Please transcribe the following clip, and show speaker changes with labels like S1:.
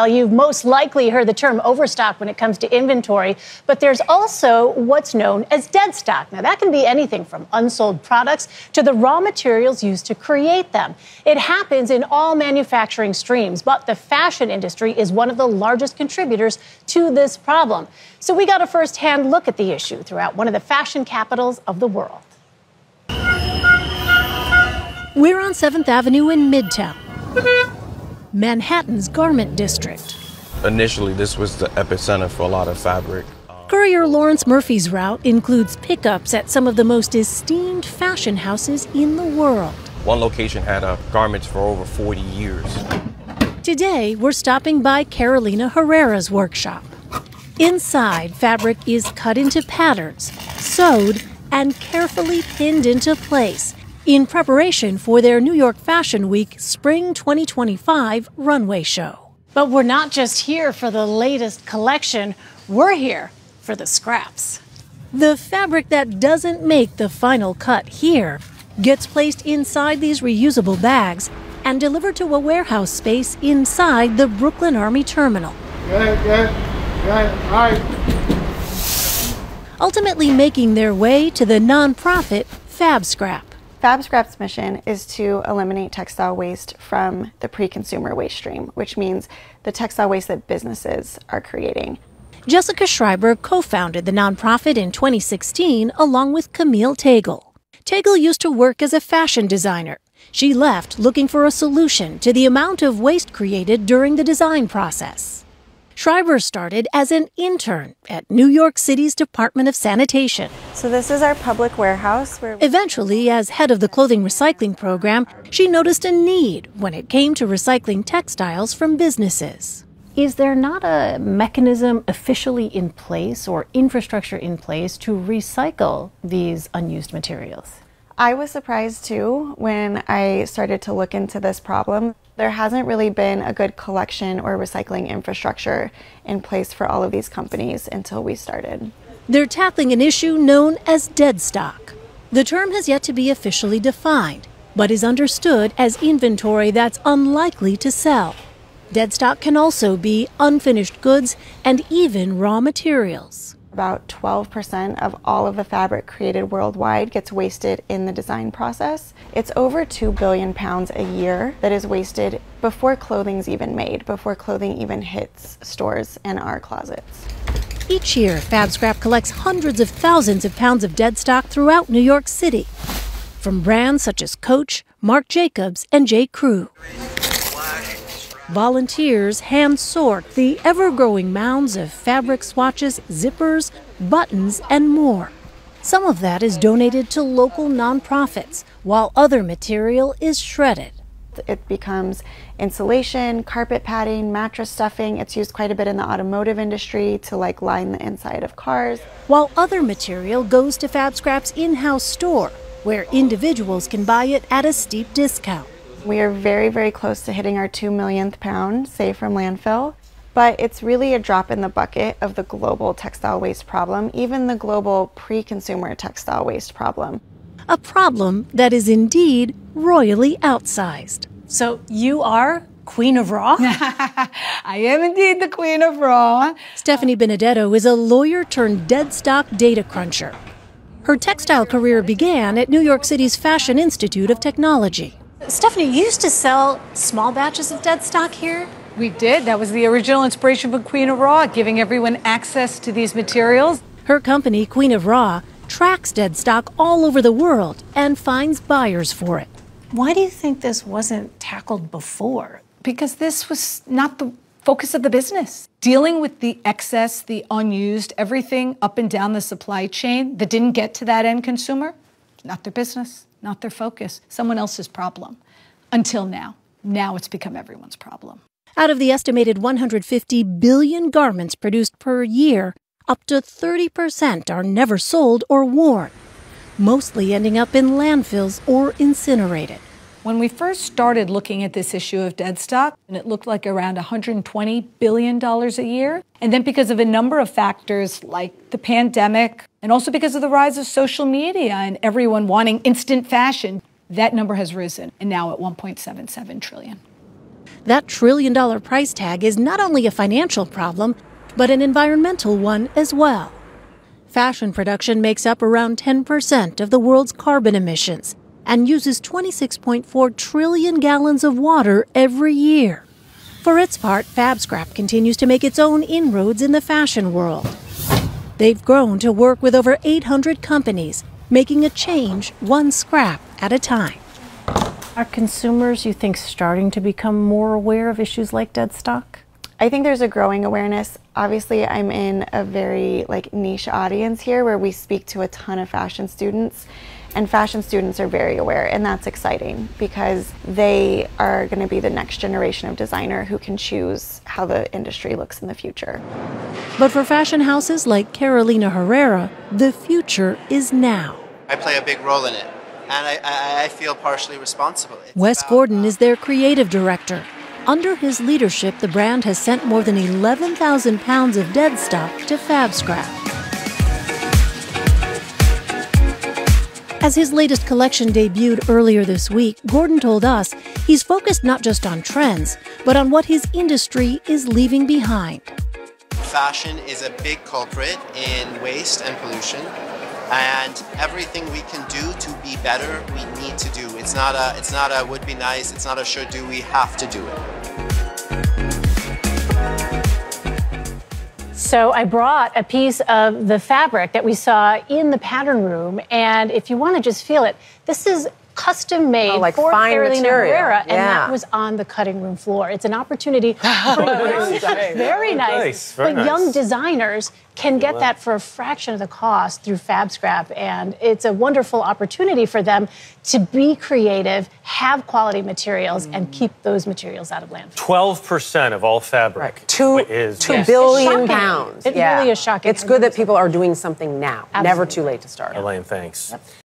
S1: Well, you've most likely heard the term overstock when it comes to inventory, but there's also what's known as dead stock. Now, that can be anything from unsold products to the raw materials used to create them. It happens in all manufacturing streams, but the fashion industry is one of the largest contributors to this problem. So we got a first-hand look at the issue throughout one of the fashion capitals of the world.
S2: We're on 7th Avenue in Midtown, Manhattan's garment district.
S3: Initially, this was the epicenter for a lot of fabric.
S2: Courier Lawrence Murphy's route includes pickups at some of the most esteemed fashion houses in the world.
S3: One location had garments for over 40 years.
S2: Today, we're stopping by Carolina Herrera's workshop. Inside, fabric is cut into patterns, sewed, and carefully pinned into place in preparation for their New York Fashion Week Spring 2025 runway show.
S1: But we're not just here for the latest collection, we're here for the scraps.
S2: The fabric that doesn't make the final cut here gets placed inside these reusable bags and delivered to a warehouse space inside the Brooklyn Army Terminal.
S4: Good, all right.
S2: Ultimately making their way to the nonprofit Fab Scrap.
S5: Fab Scrap's mission is to eliminate textile waste from the pre-consumer waste stream, which means the textile waste that businesses are creating.
S2: Jessica Schreiber co-founded the nonprofit in 2016 along with Camille Tagle. Tagle used to work as a fashion designer. She left looking for a solution to the amount of waste created during the design process. Schreiber started as an intern at New York City's Department of Sanitation.
S5: So this is our public warehouse.
S2: Eventually, as head of the clothing recycling program, she noticed a need when it came to recycling textiles from businesses.
S1: Is there not a mechanism officially in place or infrastructure in place to recycle these unused materials?
S5: I was surprised too when I started to look into this problem. There hasn't really been a good collection or recycling infrastructure in place for all of these companies until we started.
S2: They're tackling an issue known as deadstock. The term has yet to be officially defined, but is understood as inventory that's unlikely to sell. Deadstock can also be unfinished goods and even raw materials.
S5: About 12% of all of the fabric created worldwide gets wasted in the design process. It's over 2 billion pounds a year that is wasted before clothing's even made, before clothing even hits stores and our closets.
S2: Each year, Fab Scrap collects hundreds of thousands of pounds of dead stock throughout New York City, from brands such as Coach, Marc Jacobs, and J. Crew. Volunteers hand sort the ever-growing mounds of fabric swatches, zippers, buttons, and more. Some of that is donated to local nonprofits, while other material is shredded.
S5: It becomes insulation, carpet padding, mattress stuffing. It's used quite a bit in the automotive industry to line the inside of cars.
S2: While other material goes to Fab Scrap's in-house store, where individuals can buy it at a steep discount.
S5: We are very, very close to hitting our 2 millionth pound saved from landfill, but it's really a drop in the bucket of the global textile waste problem, even the global pre-consumer textile waste problem.
S2: A problem that is indeed royally outsized.
S1: So you are Queen of Raw?
S6: I am indeed the Queen of Raw.
S2: Stephanie Benedetto is a lawyer turned deadstock data cruncher. Her textile career began at New York City's Fashion Institute of Technology.
S1: Stephanie, you used to sell small batches of dead stock here?
S6: We did. That was the original inspiration for Queen of Raw, giving everyone access to these materials.
S2: Her company, Queen of Raw, tracks dead stock all over the world and finds buyers for it.
S1: Why do you think this wasn't tackled before?
S6: Because this was not the focus of the business. Dealing with the excess, the unused, everything up and down the supply chain that didn't get to that end consumer, not their business, not their focus, someone else's problem. Until now. Now it's become everyone's problem.
S2: Out of the estimated 150 billion garments produced per year, up to 30% are never sold or worn, mostly ending up in landfills or incinerated.
S6: When we first started looking at this issue of dead stock, and it looked like around $120 billion a year, and then because of a number of factors like the pandemic, and also because of the rise of social media and everyone wanting instant fashion, that number has risen, and now at $1.77 trillion.
S2: That trillion-dollar price tag is not only a financial problem, but an environmental one as well. Fashion production makes up around 10% of the world's carbon emissions and uses 26.4 trillion gallons of water every year. For its part, Fab Scrap continues to make its own inroads in the fashion world. They've grown to work with over 800 companies, making a change one scrap at a time.
S1: Are consumers, you think, starting to become more aware of issues like Deadstock?
S5: I think there's a growing awareness. Obviously, I'm in a very niche audience here where we speak to a ton of fashion students, and fashion students are very aware, and that's exciting because they are going to be the next generation of designer who can choose how the industry looks in the future.
S2: But for fashion houses like Carolina Herrera, the future is now.
S7: I play a big role in it, and I feel partially responsible.
S2: Wes Gordon is their creative director. Under his leadership, the brand has sent more than 11,000 pounds of Deadstock to Fab Scrap. As his latest collection debuted earlier this week, Gordon told us he's focused not just on trends, but on what his industry is leaving behind.
S7: Fashion is a big culprit in waste and pollution, and everything we can do to be better, we need to do. It's not a would be nice, it's not a should do, we have to do it.
S1: So I brought a piece of the fabric that we saw in the pattern room, and if you want to just feel it, this is custom made for Carolina Herrera, and that was on the cutting room floor. It's an opportunity for very nice. Young designers can get that for a fraction of the cost through Fab Scrap, and it's a wonderful opportunity for them to be creative, have quality materials, and keep those materials out of landfill.
S8: 12% of all fabric is
S9: 2 billion pounds.
S1: It really is shocking.
S9: It's good that people are doing something now.
S1: Absolutely.
S9: Never too late to start.
S8: Elaine, thanks. Yep.